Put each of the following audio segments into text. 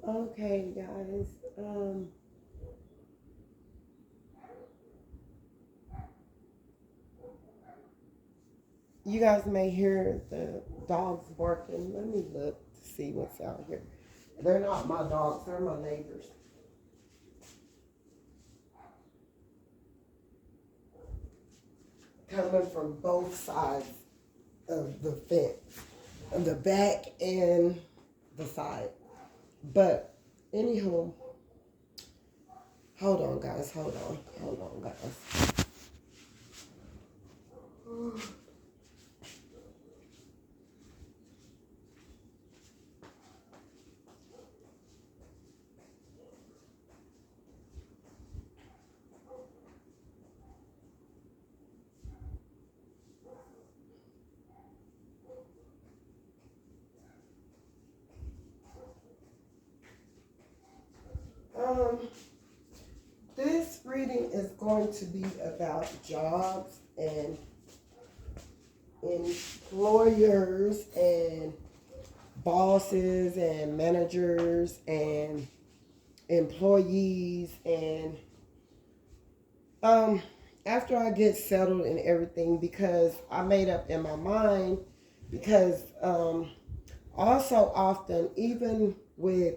Okay, guys. You guys may hear the dogs barking. Let me look to see what's out here. They're not my dogs, they're my neighbors. Coming from both sides of the fence, on the back and the side. But anywho, hold on, guys. Hold on, guys. Um, this reading is going to be about jobs and employers and bosses and managers and employees and after I get settled and everything, because I made up in my mind, because also often even with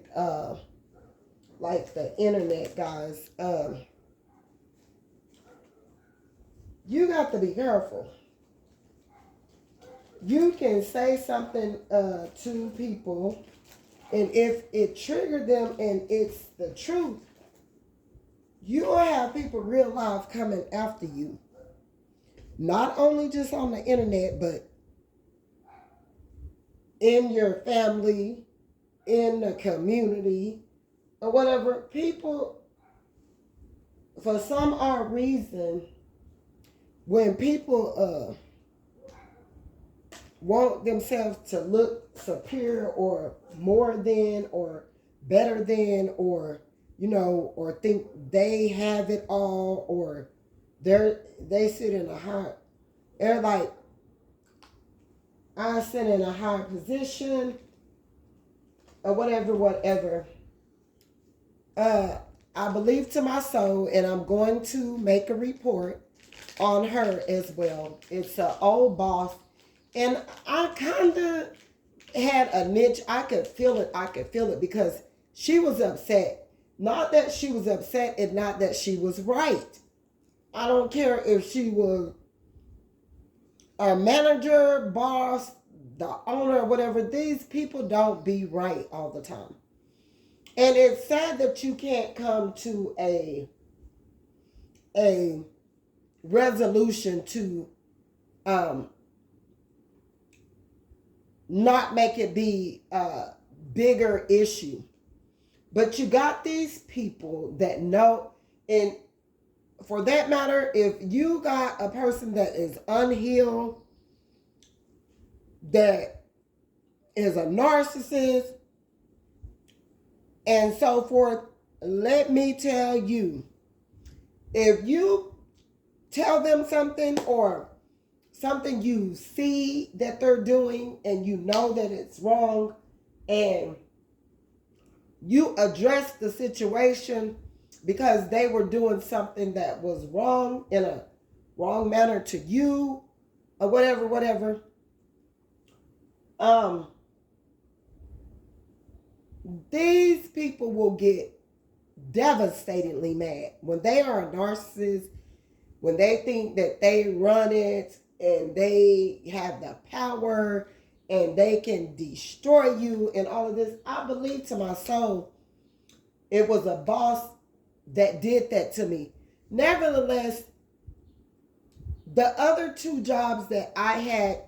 like the internet, guys, you got to be careful. You can say something to people, and if it triggered them and it's the truth, you'll have people real life coming after you. Not only just on the internet, but in your family, in the community, or whatever. People, for some odd reason, when people want themselves to look superior or more than or better than, or or think they have it all, or they sit in a high, they're like, I sit in a high position or whatever. I believe to my soul, and I'm going to make a report on her as well. It's an old boss, and I kind of had a niche. I could feel it because she was upset. Not that she was upset, and not that she was right. I don't care if she was a manager, boss, the owner, whatever. These people don't be right all the time. And it's sad that you can't come to a resolution to not make it be a bigger issue. But you got these people that know, and for that matter, if you got a person that is unhealed, that is a narcissist, and so forth, let me tell you, if you tell them something or something you see that they're doing and you know that it's wrong, and you address the situation because they were doing something that was wrong in a wrong manner to you or whatever, these people will get devastatingly mad when they are a narcissist, when they think that they run it and they have the power and they can destroy you and all of this. I believe to my soul it was a boss that did that to me. Nevertheless, the other two jobs that I had,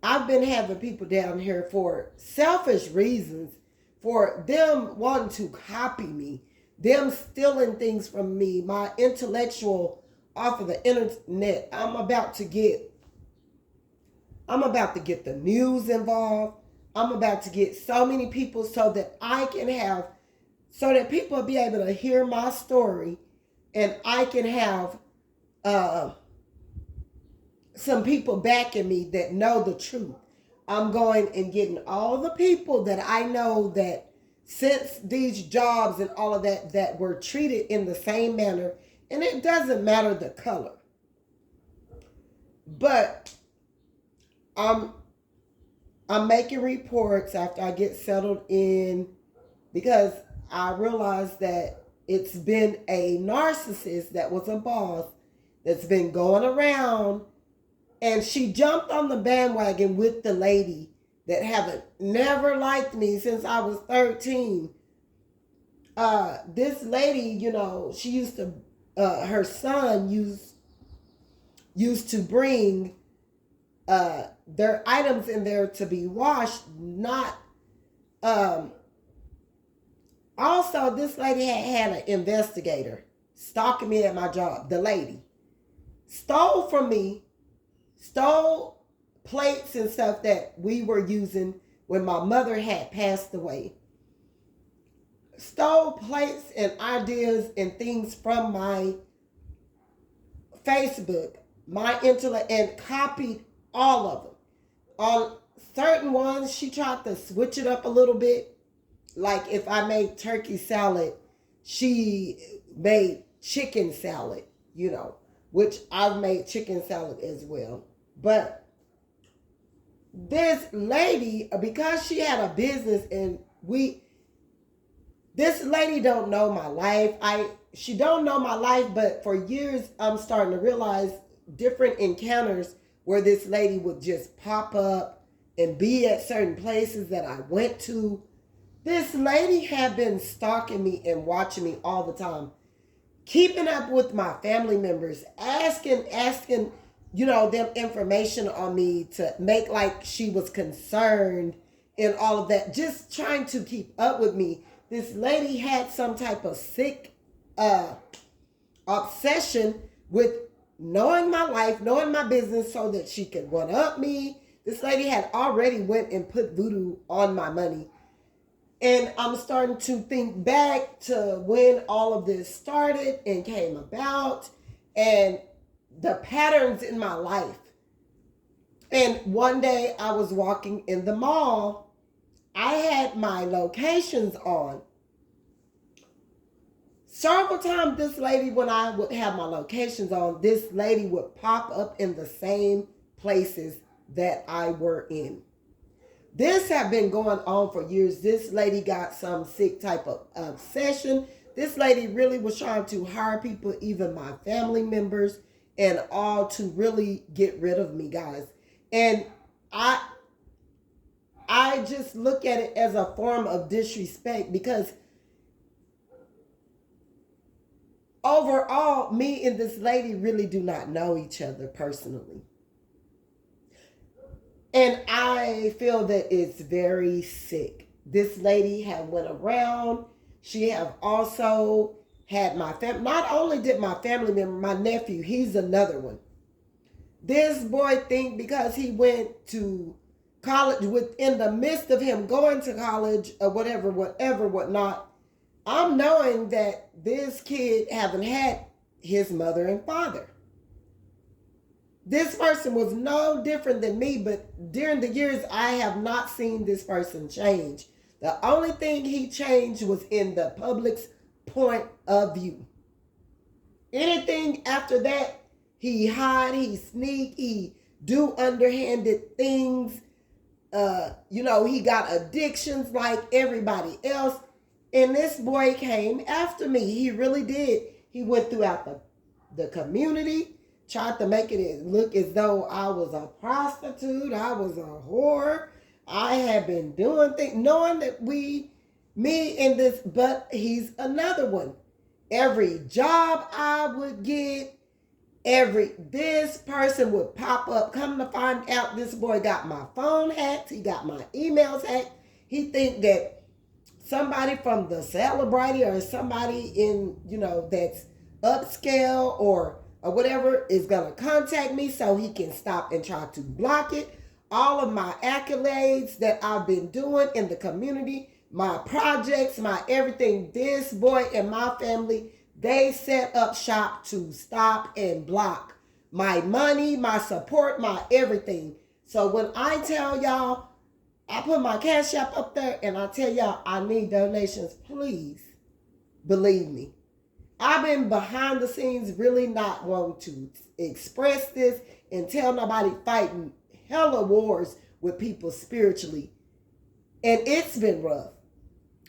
I've been having people down here for selfish reasons, for them wanting to copy me, them stealing things from me, my intellectual off of the internet. I'm about to get the news involved. I'm about to get so many people so that people will be able to hear my story, and I can have some people backing me that know the truth. I'm going and getting all the people that I know that since these jobs and all of that that were treated in the same manner, and it doesn't matter the color. But I'm making reports after I get settled in, because I realized that it's been a narcissist that was a boss that's been going around, and she jumped on the bandwagon with the lady that haven't never liked me since I was 13. This lady, you know, she used to, her son used to bring their items in there to be washed, not, also this lady had an investigator stalking me at my job. The lady stole from me, stole plates and stuff that we were using when my mother had passed away. Stole plates and ideas and things from my Facebook, my intellect, and copied all of them. On certain ones, she tried to switch it up a little bit. Like if I made turkey salad, she made chicken salad, you know, which I've made chicken salad as well. But this lady, because she had a business and this lady don't know my life. She don't know my life, but for years I'm starting to realize different encounters where this lady would just pop up and be at certain places that I went to. This lady had been stalking me and watching me all the time, keeping up with my family members, asking, you know, them information on me to make like she was concerned and all of that, just trying to keep up with me. This lady had some type of sick obsession with knowing my life, knowing my business so that she could one-up me. This lady had already went and put voodoo on my money. And I'm starting to think back to when all of this started and came about and the patterns in my life. And one day I was walking in the mall. I had my locations on. Several times this lady, when I would have my locations on, this lady would pop up in the same places that I were in. This had been going on for years. This lady got some sick type of obsession. This lady really was trying to hire people, even my family members, and all to really get rid of me, guys. And I just look at it as a form of disrespect, because overall, me and this lady really do not know each other personally. And I feel that it's very sick. This lady had went around. She have also had my family. Not only did my family member, my nephew, he's another one. This boy think because he went to college, within the midst of him going to college or whatnot, I'm knowing that this kid haven't had his mother and father. This person was no different than me, but during the years, I have not seen this person change. The only thing he changed was in the public's point of view. Anything after that, he hide, he sneak, he do underhanded things. You know, he got addictions like everybody else. And this boy came after me. He really did. He went throughout the community, tried to make it look as though I was a prostitute, I was a whore. I had been doing things, knowing that me and this, but he's another one. Every job I would get, this person would pop up. Come to find out, this boy got my phone hacked. He got my emails hacked. He think that somebody from the celebrity or somebody in, you know, that's upscale or whatever is going to contact me so he can stop and try to block it. All of my accolades that I've been doing in the community, my projects, my everything, this boy and my family, they set up shop to stop and block my money, my support, my everything. So when I tell y'all, I put my Cash App up there, and I tell y'all, I need donations. Please believe me. I've been behind the scenes really not wanting to express this and tell nobody, fighting hella wars with people spiritually. And it's been rough.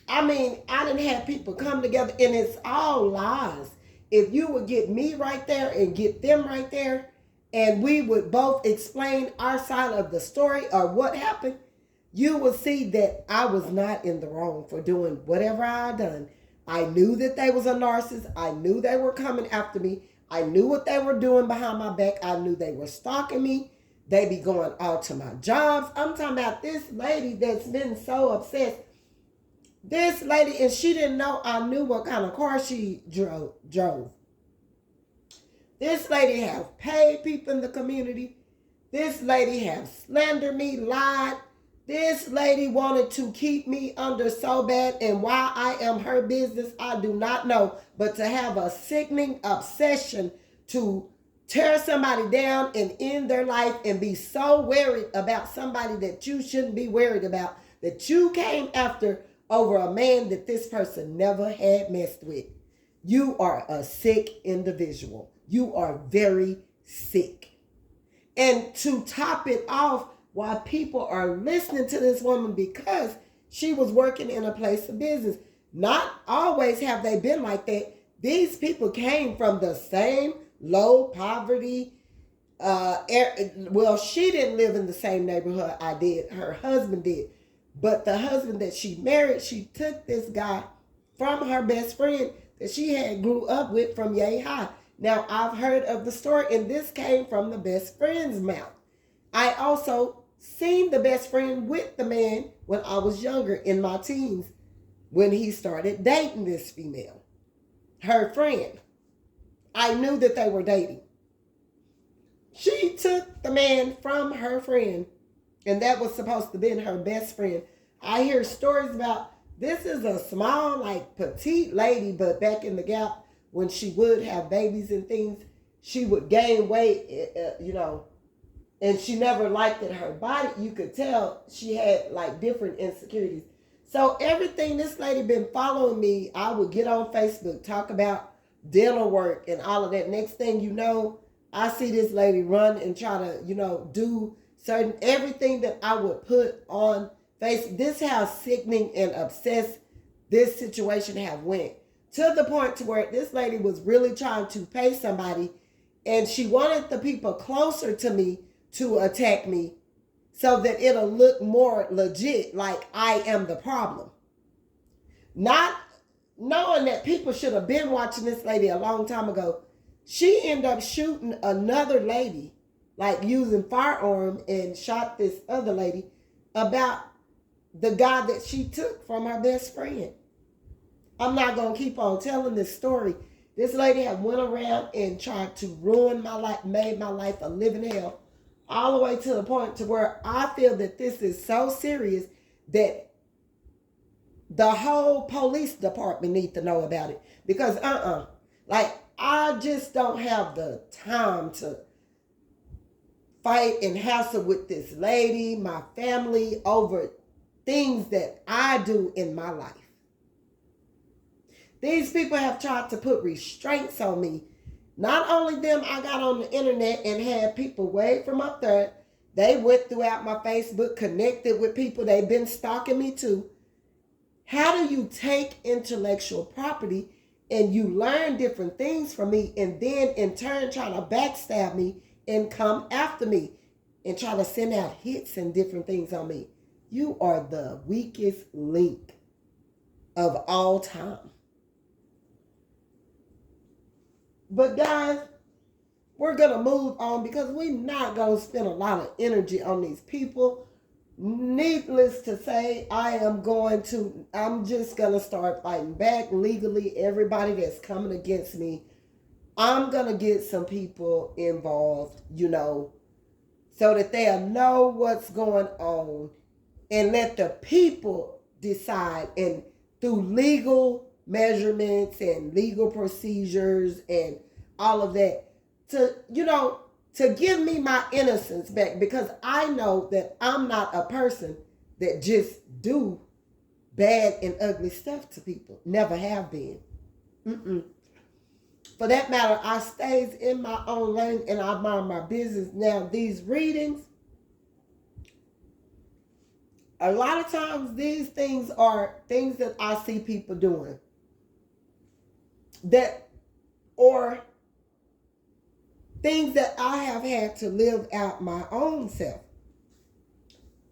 I mean, I didn't have people come together, and it's all lies. If you would get me right there and get them right there, and we would both explain our side of the story or what happened, you will see that I was not in the wrong for doing whatever I done. I knew that they was a narcissist. I knew they were coming after me. I knew what they were doing behind my back. I knew they were stalking me. They be going out to my jobs. I'm talking about this lady that's been so obsessed. This lady, and she didn't know I knew what kind of car she drove. This lady have paid people in the community. This lady have slandered me, lied. This lady wanted to keep me under so bad, and why I am her business, I do not know. But to have a sickening obsession to tear somebody down and end their life and be so worried about somebody that you shouldn't be worried about, that you came after over a man that this person never had messed with. You are a sick individual. You are very sick. And to top it off, why people are listening to this woman, because she was working in a place of business. Not always have they been like that. These people came from the same low poverty. Well, she didn't live in the same neighborhood I did. Her husband did. But the husband that she married, she took this guy from her best friend that she had grew up with from Yay High. Now, I've heard of the story, and this came from the best friend's mouth. I also seen the best friend with the man when I was younger, in my teens, when he started dating this female, her friend. I knew that they were dating. She took the man from her friend, and that was supposed to be her best friend. I hear stories about, this is a small, like, petite lady, but back in the Gap, when she would have babies and things, she would gain weight, and she never liked it. Her body, you could tell she had like different insecurities. So everything, this lady been following me. I would get on Facebook, talk about dental work and all of that. Next thing you know, I see this lady run and try to, do certain, everything that I would put on Facebook. This how sickening and obsessed this situation have went. To the point to where this lady was really trying to pay somebody, and she wanted the people closer to me to attack me so that it'll look more legit, like I am the problem. Not knowing that people should have been watching this lady a long time ago. She ended up shooting another lady, like using firearm, and shot this other lady about the guy that she took from her best friend. I'm not going to keep on telling this story. This lady had went around and tried to ruin my life, made my life a living hell, all the way to the point to where I feel that this is so serious that the whole police department need to know about it. Because I just don't have the time to fight and hassle with this lady, my family, over things that I do in my life. These people have tried to put restraints on me. Not only them, I got on the internet and had people way from up there. They went throughout my Facebook, connected with people. They've been stalking me too. How do you take intellectual property and you learn different things from me, and then in turn try to backstab me and come after me and try to send out hits and different things on me? You are the weakest link of all time. But guys, we're going to move on, because we're not going to spend a lot of energy on these people. Needless to say, I'm just going to start fighting back legally. Everybody that's coming against me, I'm going to get some people involved, so that they'll know what's going on, and let the people decide, and through legal measurements and legal procedures and all of that, to give me my innocence back, because I know that I'm not a person that just do bad and ugly stuff to people. Never have been. For that matter, I stays in my own lane and I mind my business. Now, these readings, a lot of times these things are things that I see people doing. Or things that I have had to live out my own self.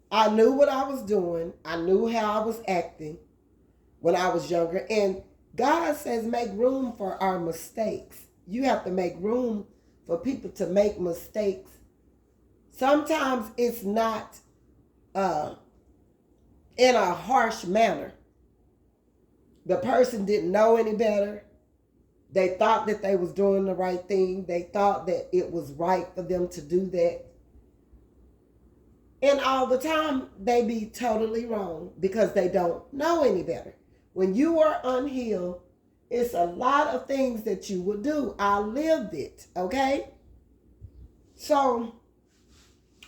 I knew what I was doing. I knew how I was acting when I was younger. And God says make room for our mistakes. You have to make room for people to make mistakes. Sometimes it's not in a harsh manner. The person didn't know any better. They thought that they was doing the right thing. They thought that it was right for them to do that. And all the time, they be totally wrong because they don't know any better. When you are unhealed, it's a lot of things that you will do. I lived it, okay? So,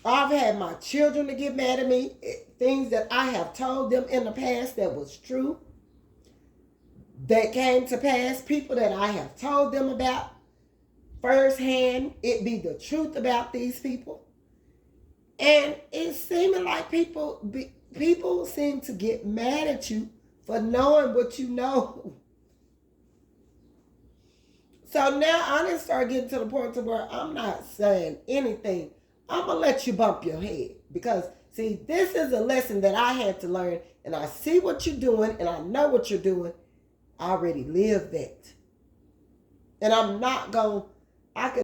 I've had my children to get mad at me. Things that I have told them in the past that was true, that came to pass. People that I have told them about firsthand. It be the truth about these people. And it's seeming like people seem to get mad at you for knowing what you know. So now I didn't start getting to the point to where I'm not saying anything. I'm going to let you bump your head. Because, see, this is a lesson that I had to learn. And I see what you're doing and I know what you're doing. I already lived that. And I'm not going, I could